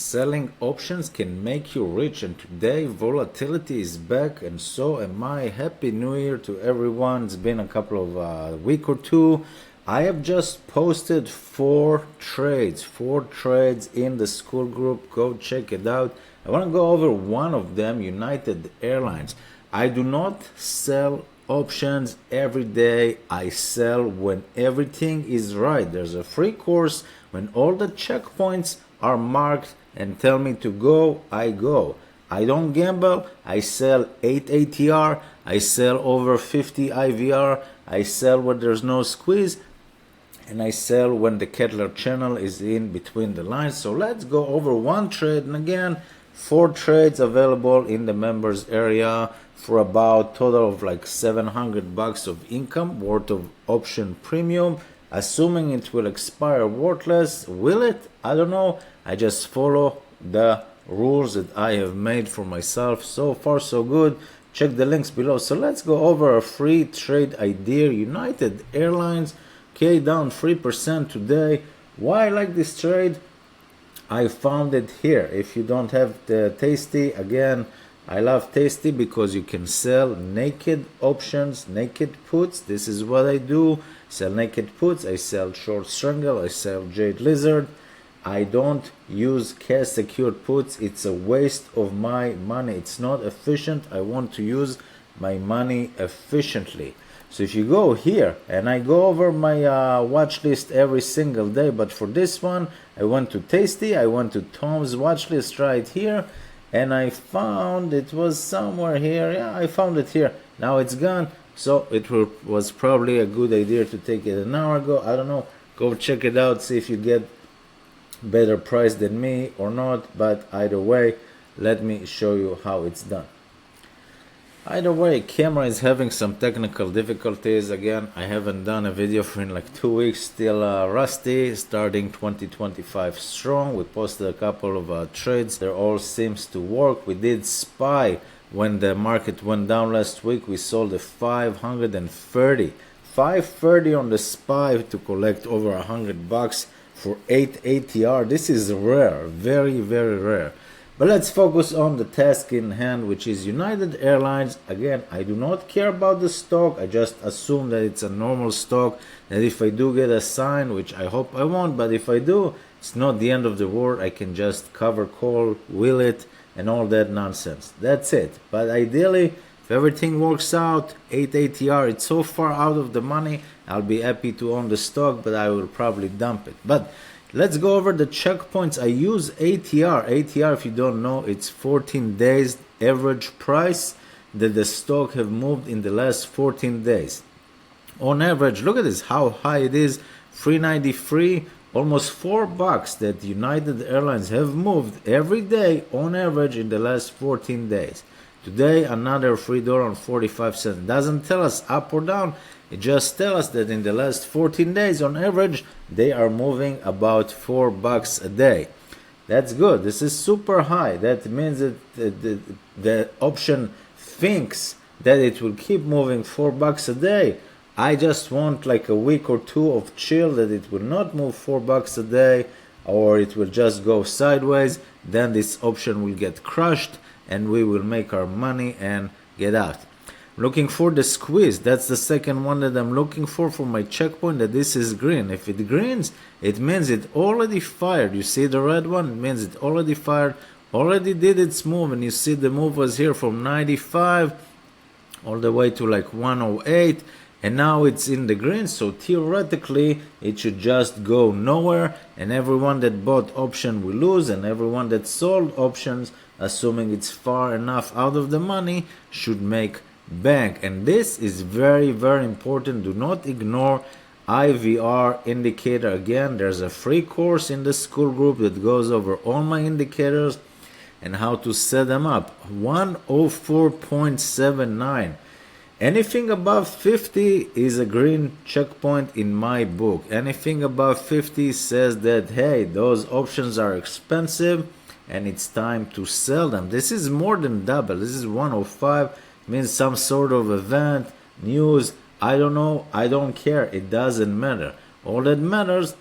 Selling options can make you rich, and today volatility is back, and so am I. Happy New Year to everyone. It's been a couple of week or two. I have just posted four trades in the school group. Go check it out. I want to go over one of them, United Airlines. I do not sell options every day. I sell when everything is right. There's a free course when all the checkpoints are marked and tell me to go, I go. I don't gamble. I sell 8 ATR. I sell over 50 IVR. I sell when there's no squeeze. And I sell when the Kettler channel is in between the lines. So let's go over one trade. And again, four trades available in the members area for about total of like $700 of income worth of option premium. Assuming it will expire worthless. Will it? I don't know. I just follow the rules that I have made for myself. So far so good. Check the links below. So let's go over a free trade idea. United Airlines, okay, down 3% today. Why I like this trade? I found it here. If you don't have the Tasty, again, I love Tasty because you can sell naked options, naked puts. This is what I do. Sell naked puts. I sell short strangle. I sell jade lizard. I don't use cash secured puts. It's a waste of my money. It's not efficient. I want to use my money efficiently. So if you go here, and I go over my watch list every single day, but for this one, I went to Tasty. I went to Tom's watch list right here. And I found it was somewhere here. Yeah, I found it here. Now it's gone. So it was probably a good idea to take it an hour ago. I don't know. Go check it out. See if you get better price than me or not. But either way, let me show you how it's done. Either way, camera is having some technical difficulties. Again, I haven't done a video for in like 2 weeks. Still rusty. Starting 2025 strong. We posted a couple of trades. They all seems to work. We did SPY when the market went down last week. We sold a 530 on the SPY to collect over $100 for 8 ATR. This is rare. Very, very rare. But let's focus on the task in hand, which is United Airlines. Again, I do not care about the stock. I just assume that it's a normal stock. That if I do get a sign, which I hope I won't, but if I do, it's not the end of the world. I can just cover call, will it, and all that nonsense. That's it. But ideally, if everything works out, 8 ATR, it's so far out of the money, I'll be happy to own the stock, but I will probably dump it. But let's go over the checkpoints. I use ATR. ATR, if you don't know, it's 14 days average price that the stock have moved in the last 14 days. On average, look at this, how high it is, 393, almost $4 that United Airlines have moved every day on average in the last 14 days. Today, another $3.45. Doesn't tell us up or down. It just tells us that in the last 14 days, on average, they are moving about $4 a day. That's good. This is super high. That means that the option thinks that it will keep moving $4 a day. I just want like a week or two of chill, that it will not move $4 a day, or it will just go sideways. Then this option will get crushed, and we will make our money and get out. Looking for the squeeze. That's the second one that I'm looking for my checkpoint, that this is green. If it greens, it means it already fired. You see the red one? It means it already fired, already did its move. And you see the move was here from 95 all the way to like 108. And now it's in the green. So theoretically, it should just go nowhere. And everyone that bought option will lose. And everyone that sold options, assuming it's far enough out of the money, should make bank. And this is very, very important. Do not ignore IVR indicator. Again, there's a free course in the school group that goes over all my indicators and how to set them up. 104.79. Anything above 50 is a green checkpoint in my book. Anything above 50 says that, hey, those options are expensive and it's time to sell them. This is more than double. This is 105. Means some sort of event, news, I don't know, I don't care, it doesn't matter. All that matters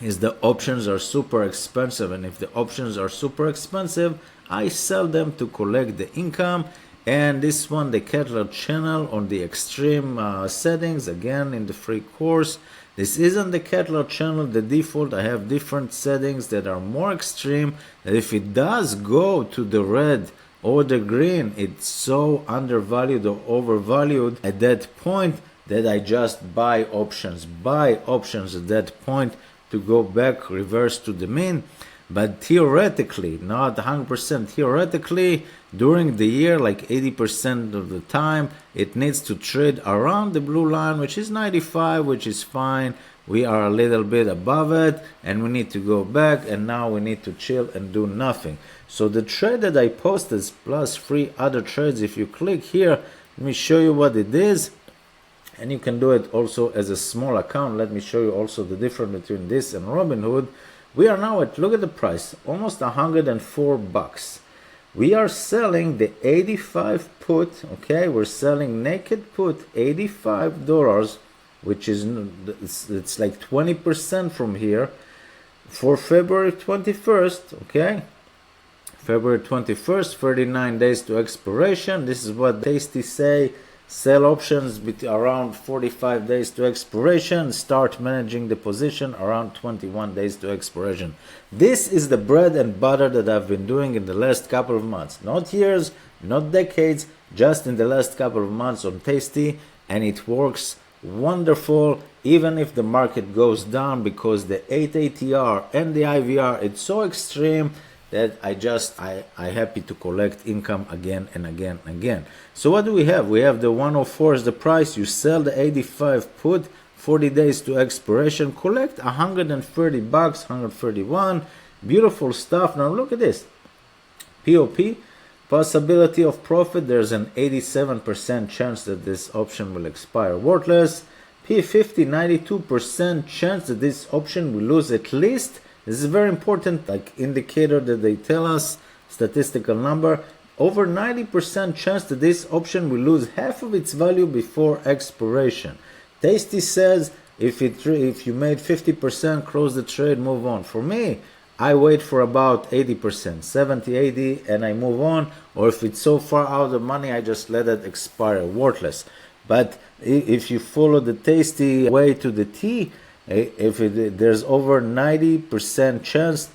is the options are super expensive, and if the options are super expensive, I sell them to collect the income. And this one, the Kettler channel on the extreme settings, again in the free course. This isn't the Kettler channel, the default. I have different settings that are more extreme, that if it does go to the red or the green, it's so undervalued or overvalued at that point that I just buy options at that point to go back, reverse to the mean. But theoretically, not 100%, theoretically, during the year, like 80% of the time, it needs to trade around the blue line, which is 95, which is fine. We are a little bit above it, and we need to go back, and now we need to chill and do nothing. So the trade that I posted plus 3 other trades, if you click here, let me show you what it is. And you can do it also as a small account. Let me show you also the difference between this and Robinhood. We are now at, look at the price, almost $104. We are selling the 85 put, okay? We're selling naked put $85, which is, it's like 20% from here, for February 21st, okay? February 21st, 39 days to expiration. This is what Tasty say. Sell options around 45 days to expiration. Start managing the position around 21 days to expiration. This is the bread and butter that I've been doing in the last couple of months. Not years, not decades, just in the last couple of months on Tasty. And it works wonderful, even if the market goes down, because the 8 ATR and the IVR, it's so extreme that I happy to collect income again and again and again. So what do we have? We have the 104 is the price. You sell the 85 put, 40 days to expiration, collect $130, 131. Beautiful stuff. Now look at this. POP, possibility of profit. There's an 87% chance that this option will expire worthless. P50, 92% chance that this option will lose at least. This is a very important indicator that they tell us, statistical number. Over 90% chance that this option will lose half of its value before expiration. Tasty says if you made 50%, close the trade, move on. For me, I wait for about 80%, 70, 80, and I move on. Or if it's so far out of money, I just let it expire, worthless. But if you follow the Tasty way to the T, there's over 90% chance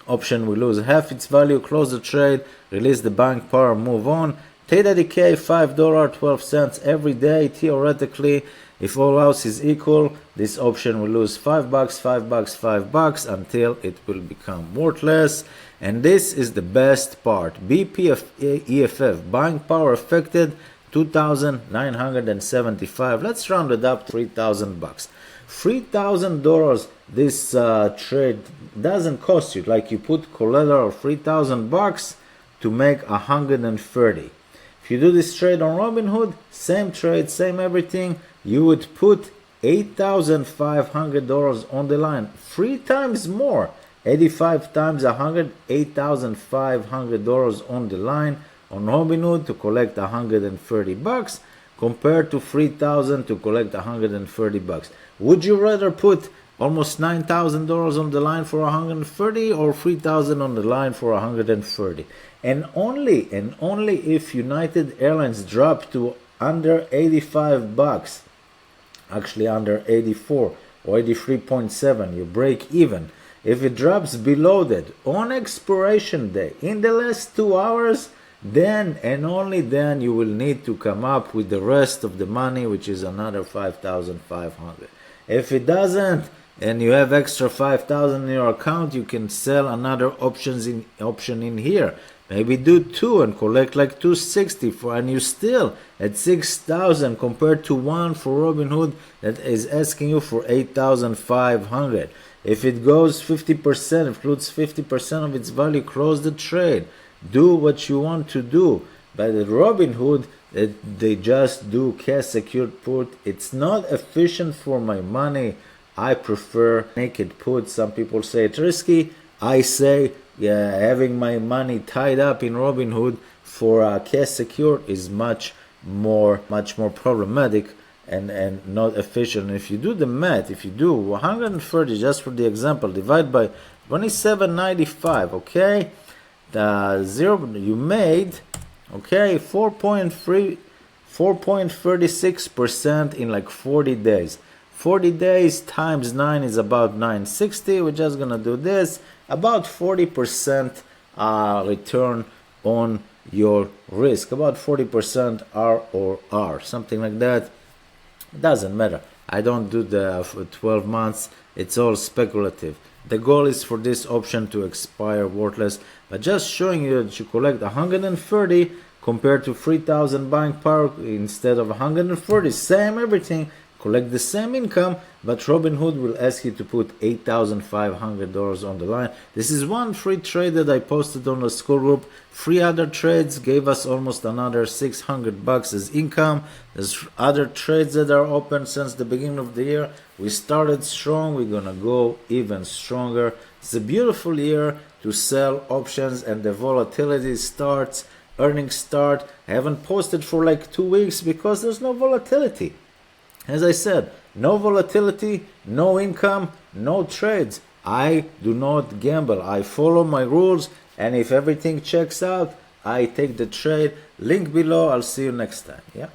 option will lose half its value, close the trade, release the buying power, move on. Theta decay, $5.12 every day. Theoretically, if all else is equal, this option will lose $5, $5, $5 until it will become worthless. And this is the best part. BPEFF, buying power affected, 2,975. Let's round it up, $3,000. $3,000 this trade doesn't cost you. Like you put collateral $3,000 to make 130. If you do this trade on Robinhood, same trade, same everything, you would put $8,500 on the line, 3 times more. 85 times 100, $8,500 on the line on Robinhood to collect $130 compared to $3,000 to collect $130. Would you rather put almost $9,000 on the line for $130 or $3,000 on the line for $130? And only if United Airlines drop to under $85, actually under 84 or 83.7, you break even. If it drops below that on expiration day in the last 2 hours, then and only then you will need to come up with the rest of the money, which is another $5,500. If it doesn't, and you have extra $5,000 in your account, you can sell another option in here. Maybe do 2 and collect like $260 and you still at $6,000 compared to 1 for Robinhood that is asking you for $8,500. If it goes 50%, includes 50% of its value, close the trade. Do what you want to do. But at Robinhood, they just do cash secured put. It's not efficient for my money. I prefer naked put. Some people say it's risky. I say, yeah, having my money tied up in Robinhood for cash secured is much more problematic and not efficient. If you do the math, if you do 130, just for the example, divide by 27.95, okay, the zero you made, okay, 4.36% in like 40 days. 40 days times 9 is about 960. We're just gonna do this, about 40% return on your risk, about 40% ROR, something like that. Doesn't matter. I don't do the 12 months. It's all speculative. The goal is for this option to expire worthless, but just showing you that you collect 130 compared to 3,000 buying power instead of 140. Same everything, collect the same income, but Robinhood will ask you to put $8,500 on the line. This is one free trade that I posted on the school group. 3 other trades gave us almost another $600 as income. There's other trades that are open since the beginning of the year. We started strong, we're gonna go even stronger. It's a beautiful year to sell options, and the volatility starts, earnings start. I haven't posted for like 2 weeks because there's no volatility. As I said, no volatility, no income, no trades. I do not gamble. I follow my rules, and if everything checks out, I take the trade. Link below. I'll see you next time. Yeah.